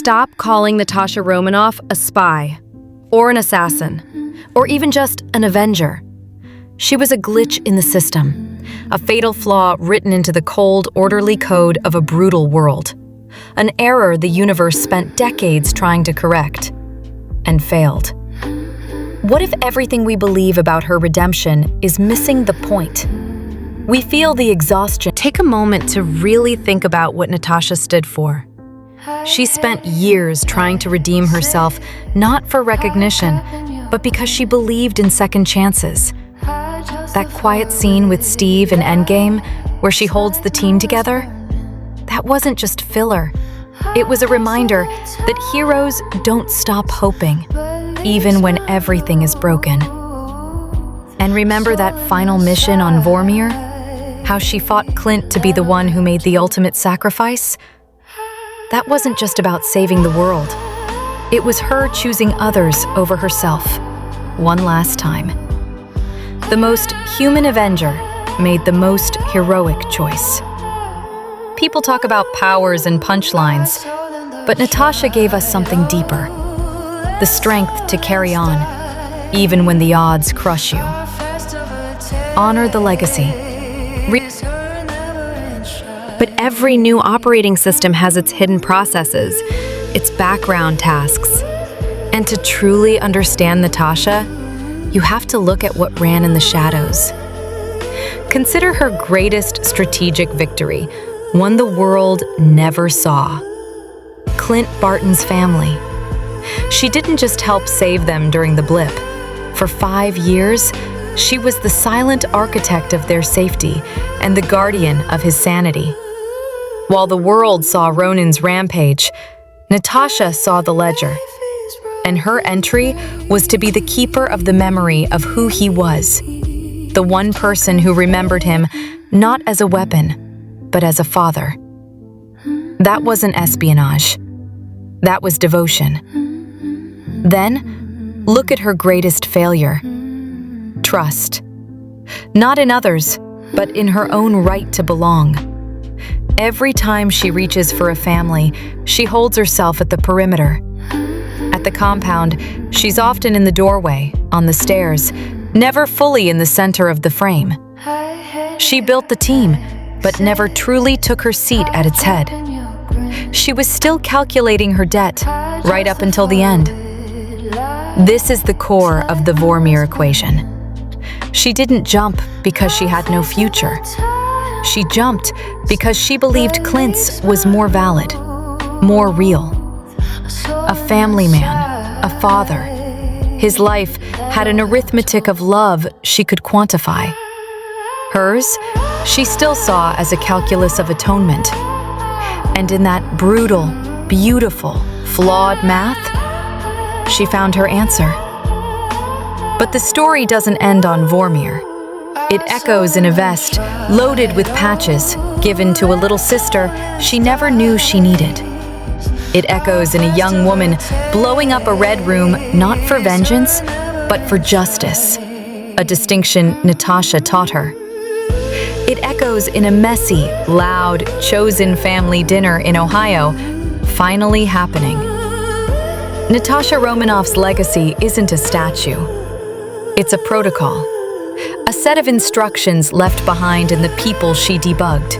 Stop calling Natasha Romanoff a spy, or an assassin, or even just an Avenger. She was a glitch in the system, a fatal flaw written into the cold, orderly code of a brutal world. An error the universe spent decades trying to correct, and failed. What if everything we believe about her redemption is missing the point? We feel the exhaustion. Take a moment to really think about what Natasha stood for. She spent years trying to redeem herself, not for recognition, but because she believed in second chances. That quiet scene with Steve in Endgame, where she holds the team together, that wasn't just filler. It was a reminder that heroes don't stop hoping, even when everything is broken. And remember that final mission on Vormir? How she fought Clint to be the one who made the ultimate sacrifice? That wasn't just about saving the world. It was her choosing others over herself, one last time. The most human Avenger made the most heroic choice. People talk about powers and punchlines, but Natasha gave us something deeper. The strength to carry on, even when the odds crush you. Honor the legacy. But every new operating system has its hidden processes, its background tasks. And to truly understand Natasha, you have to look at what ran in the shadows. Consider her greatest strategic victory, one the world never saw. Clint Barton's family. She didn't just help save them during the blip. For 5 years, she was the silent architect of their safety and the guardian of his sanity. While the world saw Ronin's rampage, Natasha saw the ledger. And her entry was to be the keeper of the memory of who he was. The one person who remembered him not as a weapon, but as a father. That wasn't espionage. That was devotion. Then, look at her greatest failure. Trust. Not in others, but in her own right to belong. Every time she reaches for a family, she holds herself at the perimeter. At the compound, she's often in the doorway, on the stairs, never fully in the center of the frame. She built the team, but never truly took her seat at its head. She was still calculating her debt, right up until the end. This is the core of the Vormir equation. She didn't jump because she had no future. She jumped because she believed Clint's was more valid, more real. A family man, a father. His life had an arithmetic of love she could quantify. Hers, she still saw as a calculus of atonement. And in that brutal, beautiful, flawed math, she found her answer. But the story doesn't end on Vormir. It echoes in a vest loaded with patches given to a little sister she never knew she needed. It echoes in a young woman blowing up a red room not for vengeance, but for justice, a distinction Natasha taught her. It echoes in a messy, loud, chosen family dinner in Ohio, finally happening. Natasha Romanoff's legacy isn't a statue. It's a protocol, a set of instructions left behind in the people she debugged.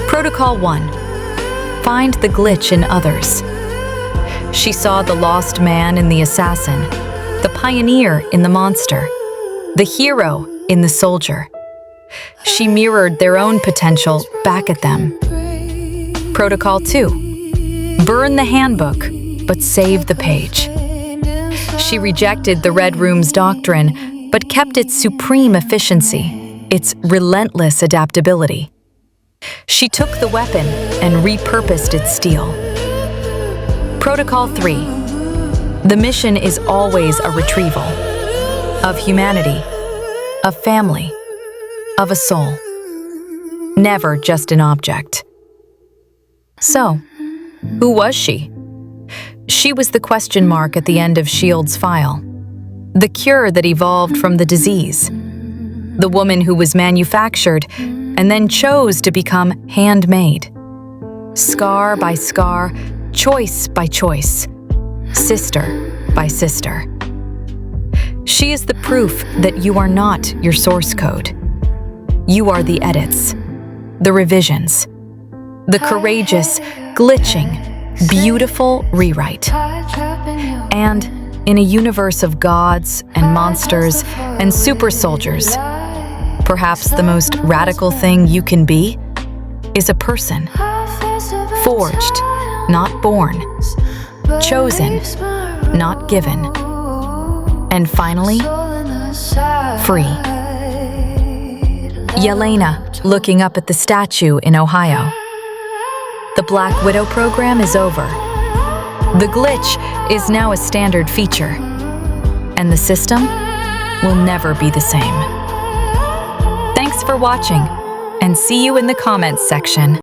Protocol 1. Find the glitch in others. She saw the lost man in the assassin, the pioneer in the monster, the hero in the soldier. She mirrored their own potential back at them. Protocol 2. Burn the handbook, but save the page. She rejected the Red Room's doctrine, but kept its supreme efficiency, its relentless adaptability. She took the weapon and repurposed its steel. Protocol 3. The mission is always a retrieval of humanity, of family, of a soul. Never just an object. So, who was she? She was the question mark at the end of S.H.I.E.L.D.'s file. The cure that evolved from the disease. The woman who was manufactured and then chose to become handmade. Scar by scar, choice by choice, sister by sister. She is the proof that you are not your source code. You are the edits, the revisions, the courageous, glitching, beautiful rewrite. And in a universe of gods and monsters and super soldiers, perhaps the most radical thing you can be is a person. Forged, not born. Chosen, not given. And finally, free. Yelena, looking up at the statue in Ohio. The Black Widow program is over. The glitch is now a standard feature, and the system will never be the same. Thanks for watching, and see you in the comments section.